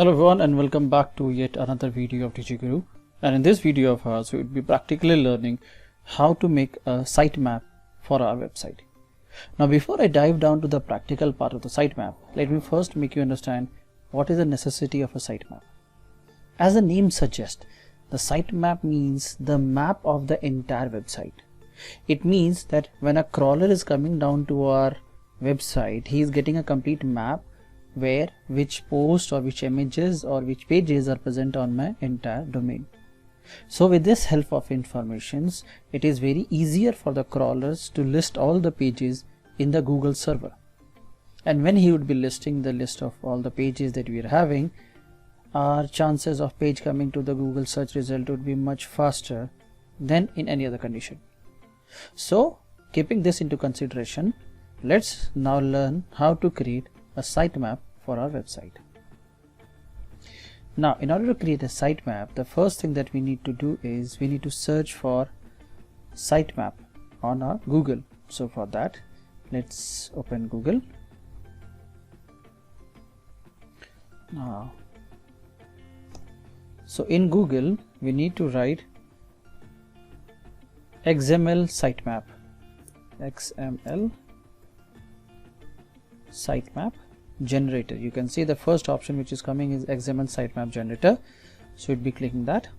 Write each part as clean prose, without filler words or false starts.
Hello everyone and welcome back to yet another video of DigiGuru, and in this video of ours we will be practically learning how to make a sitemap for our website. Now before I dive down to the practical part of the sitemap, let me first make you understand what is the necessity of a sitemap. As the name suggests, the sitemap means the map of the entire website. It means that when a crawler is coming down to our website, he is getting a complete map where which posts or which images or which pages are present on my entire domain. So with this help of informations, it is very easier for the crawlers to list all the pages in the Google server. And when he would be listing the list of all the pages that we are having, our chances of page coming to the Google search result would be much faster than in any other condition. So keeping this into consideration, let's now learn how to create a sitemap for our website. Now in order to create a sitemap, the first thing that we need to do is we need to search for sitemap on our Google. So for that, let's open Google. Now so in Google we need to write XML sitemap, XML sitemap generator. You can see the first option which is coming is XML sitemap generator, so we'd be clicking that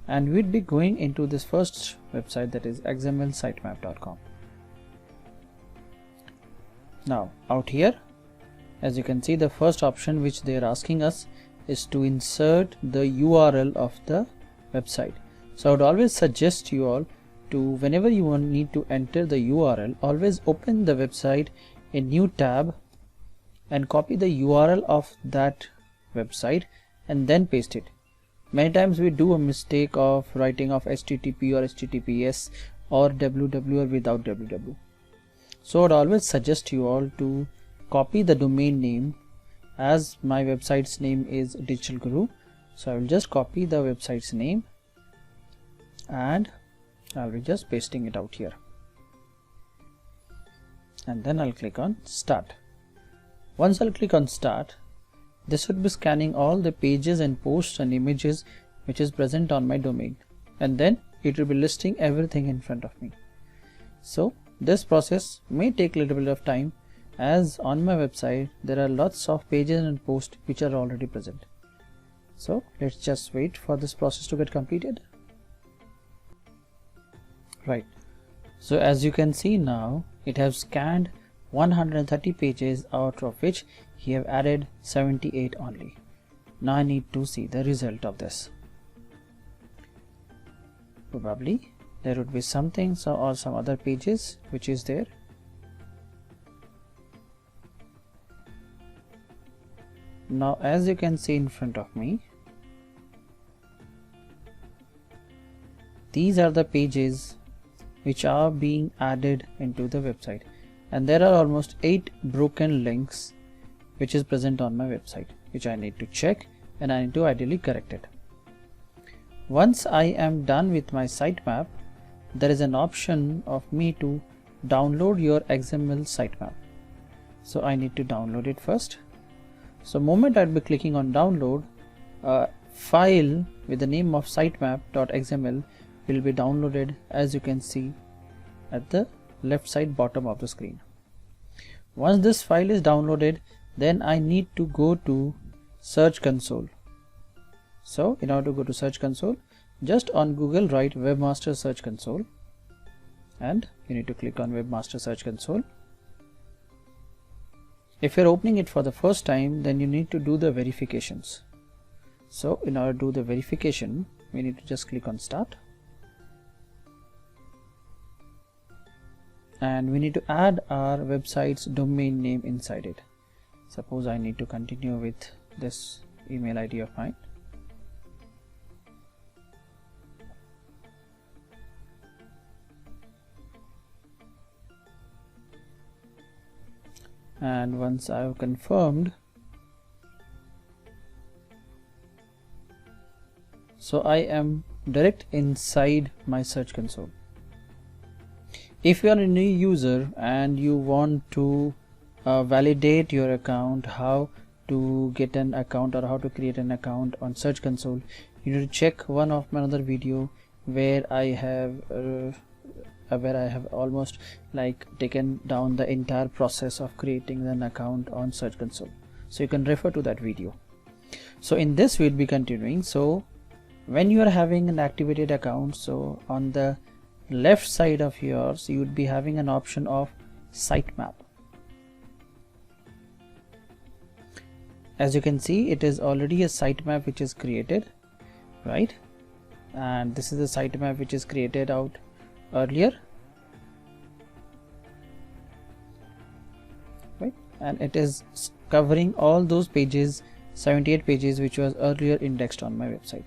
and we'd be going into this first website, that is xmlsitemap.com. Now out here, as you can see, the first option which they are asking us is to insert the URL of the website. So I would always suggest you all to, whenever you need to enter the URL, always open the website, a new tab, and copy the URL of that website and then paste it. Many times we do a mistake of writing of HTTP or HTTPS or www or without www. So I'd always suggest you all to copy the domain name, as my website's name is Digital Guru. So I will just copy the website's name and I'll be just pasting it out here. And then I'll click on start. Once I'll click on start, this would be scanning all the pages and posts and images which is present on my domain, and then it will be listing everything in front of me. So this process may take a little bit of time, as on my website there are lots of pages and posts which are already present. So let's just wait for this process to get completed. Right, so as you can see now, it has scanned 130 pages, out of which he have added 78 only. Now I need to see the result of this. Probably there would be something or some other pages which is there. Now as you can see in front of me, these are the pages which are being added into the website, and there are almost 8 broken links which is present on my website, which I need to check and I need to ideally correct it. Once I am done with my sitemap, there is an option of me to download your XML sitemap. So I need to download it first. So moment I'll be clicking on download, a file with the name of sitemap.xml will be downloaded, as you can see at the left side bottom of the screen. Once this file is downloaded, then I need to go to Search Console. So in order to go to Search Console, just on Google write Webmaster Search Console and you need to click on Webmaster Search Console. If you're opening it for the first time, then you need to do the verifications. So in order to do the verification, we need to just click on Start. And we need to add our website's domain name inside it. Suppose I need to continue with this email ID of mine. And once I have confirmed, so I am direct inside my Search Console. If you are a new user and you want to validate your account, how to get an account or how to create an account on Search Console, you need to check one of my other video where I have almost like taken down the entire process of creating an account on Search Console. So you can refer to that video. So in this we'll be continuing. So when you are having an activated account, so on the left side of yours you would be having an option of sitemap. As you can see, it is already a sitemap which is created, right? And this is the sitemap which is created out earlier, right? And it is covering all those pages, 78 pages, which was earlier indexed on my website.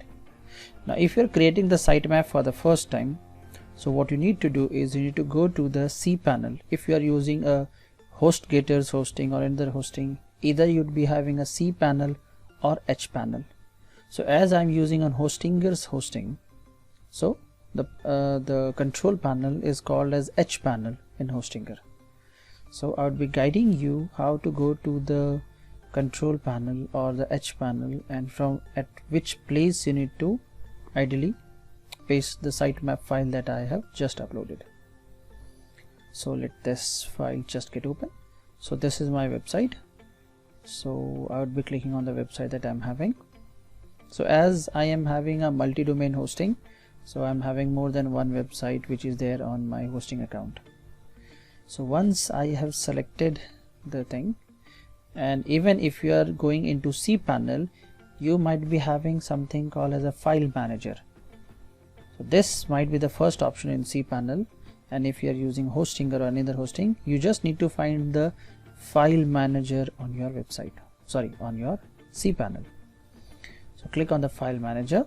Now if you're creating the sitemap for the first time, so what you need to do is you need to go to the cPanel. If you are using a HostGator's hosting or another hosting, either you'd be having a cPanel or hPanel. So as I'm using on Hostinger's hosting, so the control panel is called as hPanel in Hostinger. So I would be guiding you how to go to the control panel or the hPanel, and from at which place you need to ideally paste the sitemap file that I have just uploaded. So let this file just get open. So this is my website. So I would be clicking on the website that I'm having. So as I am having a multi-domain hosting, so I'm having more than one website which is there on my hosting account. So once I have selected the thing, and even if you are going into cPanel, you might be having something called as a file manager. So this might be the first option in cPanel, and if you are using Hostinger or another hosting, you just need to find the file manager on your website, on your cPanel. So click on the file manager.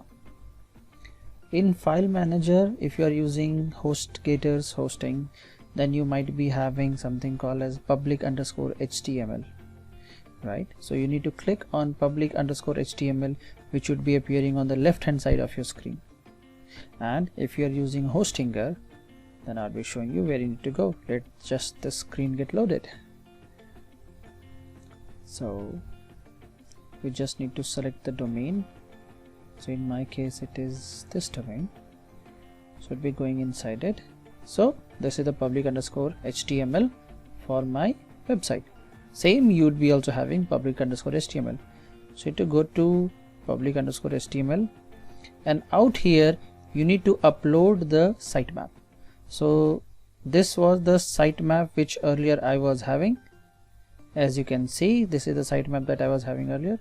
In file manager, if you are using HostGator's hosting, then you might be having something called as public_html, right? So you need to click on public_html, which would be appearing on the left hand side of your screen. And if you are using Hostinger, then I'll be showing you where you need to go. Let just the screen get loaded. So we just need to select the domain. So in my case it is this domain, so it'll be going inside it. So this is the public_html for my website. Same you would be also having public_html. So you need to go to public_html, and out here you need to upload the sitemap. So this was the sitemap which earlier I was having. As you can see, this is the sitemap that I was having earlier.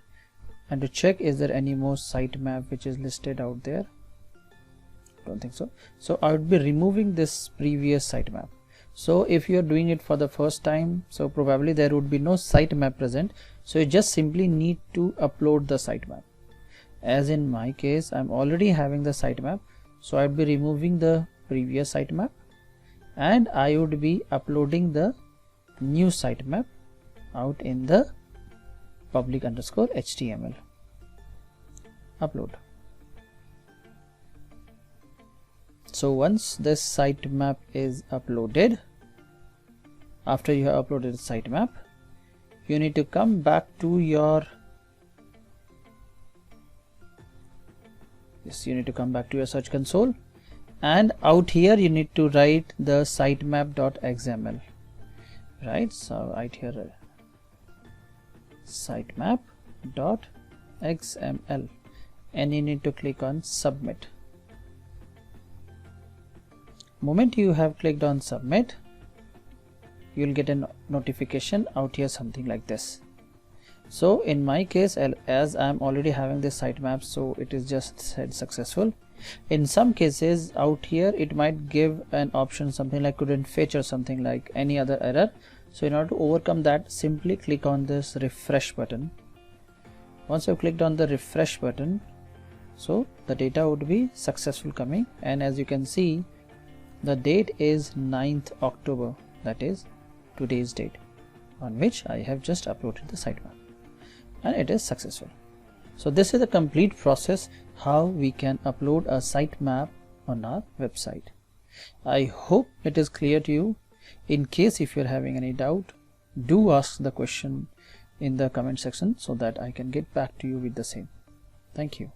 And to check, is there any more sitemap which is listed out there? Don't think so. So I would be removing this previous sitemap. So if you are doing it for the first time, so probably there would be no sitemap present. So you just simply need to upload the sitemap. As in my case, I'm already having the sitemap, so I'd be removing the previous sitemap, and I would be uploading the new sitemap out in the public_html. Upload. So once this sitemap is uploaded, after you have uploaded the sitemap, you need to come back to your Search Console, and out here you need to write the sitemap.xml, right? So right here, sitemap.xml, and you need to click on submit. Moment you have clicked on submit, you'll get a notification out here, something like this. So in my case, as I'm already having this sitemap, so it is just said successful. In some cases out here it might give an option something like couldn't fetch or something like any other error. So in order to overcome that, simply click on this refresh button. Once you've clicked on the refresh button, so the data would be successful coming, and as you can see, the date is 9th October, that is today's date, on which I have just uploaded the sitemap, and it is successful. So this is the complete process how we can upload a sitemap on our website. I hope it is clear to you. In case if you're having any doubt, do ask the question in the comment section so that I can get back to you with the same. Thank you.